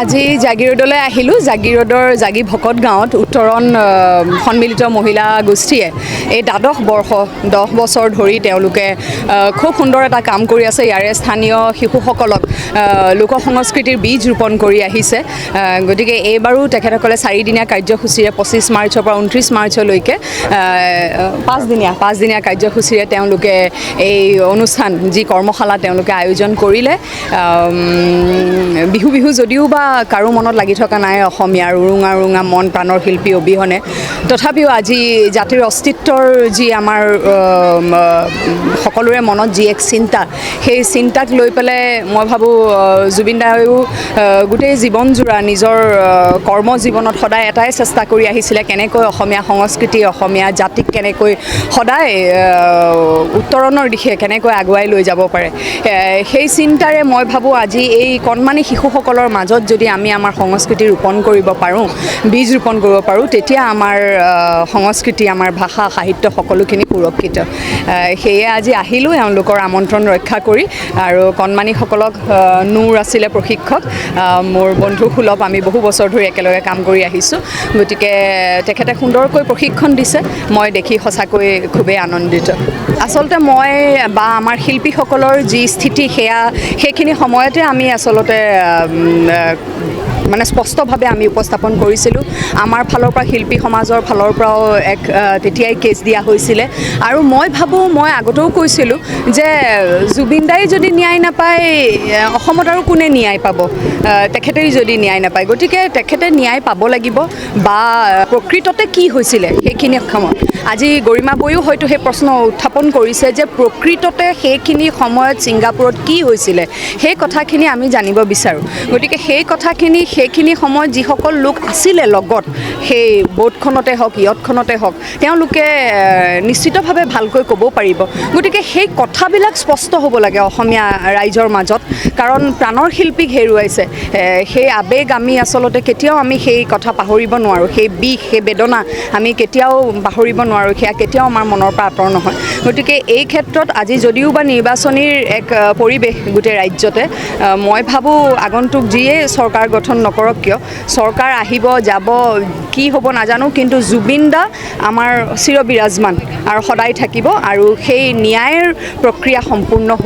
আজি জাগিৰোডলৈ আহিলোঁ। জাগিৰোডৰ জাগি ভকত গাঁৱত উত্তৰণ সন্মিলিত মহিলা গোষ্ঠীয়ে এই 10 বছৰ ধৰি তেওঁলোকে খুব সুন্দৰ এটা কাম কৰি আছে। ইয়াৰে স্থানীয় শিশুসকলক লোক সংস্কৃতিৰ বীজ ৰোপণ কৰি আহিছে। গতিকে এইবাৰো তেখেতসকলে 4 দিনীয়া কাৰ্যসূচীৰে 25 মাৰ্চৰ পৰা 29 মাৰ্চলৈকে 5 দিনীয়া কাৰ্যসূচীৰে তেওঁলোকে এই অনুষ্ঠান যি কৰ্মশালা তেওঁলোকে আয়োজন কৰিলে। বিহু যদিও বা কাৰো মনত লাগি থকা নাই অসমীয়াৰ উৰুঙা উৰুঙা মন প্ৰাণৰ শিল্পী অবিহনে, তথাপিও আজি জাতিৰ অস্তিত্বৰ যি আমাৰ সকলোৰে মনত যি এক চিন্তা, সেই চিন্তাক লৈ পেলাই মই ভাবোঁ জুবিন দায়েও গোটেই জীৱনজোৰা নিজৰ কৰ্মজীৱনত সদায় এটাই চেষ্টা কৰি আহিছিলে, কেনেকৈ অসমীয়া সংস্কৃতি অসমীয়া জাতিক কেনেকৈ সদায় উত্তৰণৰ দিশে কেনেকৈ আগুৱাই লৈ যাব পাৰে। সেই চিন্তাৰে মই ভাবোঁ আজি এই কণমানি শিশুসকলৰ মাজত যদি আমি আমাৰ সংস্কৃতি ৰোপণ কৰিব পাৰোঁ, বীজ ৰোপণ কৰিব পাৰোঁ, তেতিয়া আমাৰ সংস্কৃতি আমাৰ ভাষা সাহিত্য সকলোখিনি সুৰক্ষিত। সেয়ে আজি আহিলোঁ এওঁলোকৰ আমন্ত্ৰণ ৰক্ষা কৰি। আৰু কণমানিসকলক নূৰ আছিলে প্ৰশিক্ষক, মোৰ বন্ধু সুলভ, আমি বহু বছৰ ধৰি একেলগে কাম কৰি আহিছোঁ। গতিকে তেখেতে সুন্দৰকৈ প্ৰশিক্ষণ দিছে, মই দেখি সঁচাকৈ খুবেই আনন্দিত। আচলতে মই বা আমাৰ শিল্পীসকলৰ যি স্থিতি সেইখিনি সময়তে আমি আচলতে মানে স্পষ্টভাৱে আমি উপস্থাপন কৰিছিলোঁ। আমাৰ ফালৰ পৰা শিল্পী সমাজৰ ফালৰ পৰাও তেতিয়াই কেছ দিয়া হৈছিলে। আৰু মই ভাবোঁ, মই আগতেও কৈছিলোঁ যে জুবিন দাই যদি ন্যায় নাপায় অসমত আৰু কোনে ন্যায় পাব, তেখেতেই যদি ন্যায় নাপায়। গতিকে তেখেতে ন্যায় পাব লাগিব বা প্ৰকৃততে কি হৈছিলে সেইখিনি সময়ত। আজি গৰিমা বৈও হয়তো সেই প্ৰশ্ন উত্থাপন কৰিছে যে প্ৰকৃততে সেইখিনি সময়ত ছিংগাপুৰত কি হৈছিলে, সেই কথাখিনি আমি জানিব বিচাৰোঁ। গতিকে সেইখিনি সময়ত যিসকল লোক আছিলে লগত, সেই বোটখনতে হওক ইয়টখনতে হওক, তেওঁলোকে নিশ্চিতভাৱে ভালকৈ ক'ব পাৰিব। গতিকে সেই কথাবিলাক স্পষ্ট হ'ব লাগে অসমীয়া ৰাইজৰ মাজত, কাৰণ প্ৰাণৰ শিল্পীক হেৰুৱাইছে। সেই আৱেগ আমি আচলতে কেতিয়াও আমি সেই কথা পাহৰিব নোৱাৰোঁ, সেই বিষ সেই বেদনা আমি কেতিয়াও পাহৰিব নোৱাৰোঁ, সেয়া কেতিয়াও আমাৰ মনৰ পৰা আঁতৰ নহয়। গতিকে এই ক্ষেত্ৰত আজি যদিও বা নিৰ্বাচনীৰ এক পৰিৱেশ গোটেই ৰাজ্যতে, মই ভাবোঁ আগন্তুক যিয়ে চৰকাৰ গঠন নকৰক কিয়, চৰকাৰ আহিব যাব কি হ'ব নাজানো, কিন্তু জুবিন দা আমাৰ চিৰবিৰাজমান আৰু সদায় থাকিব, আৰু সেই ন্যায়ৰ প্ৰক্ৰিয়া সম্পূৰ্ণ হ'ব।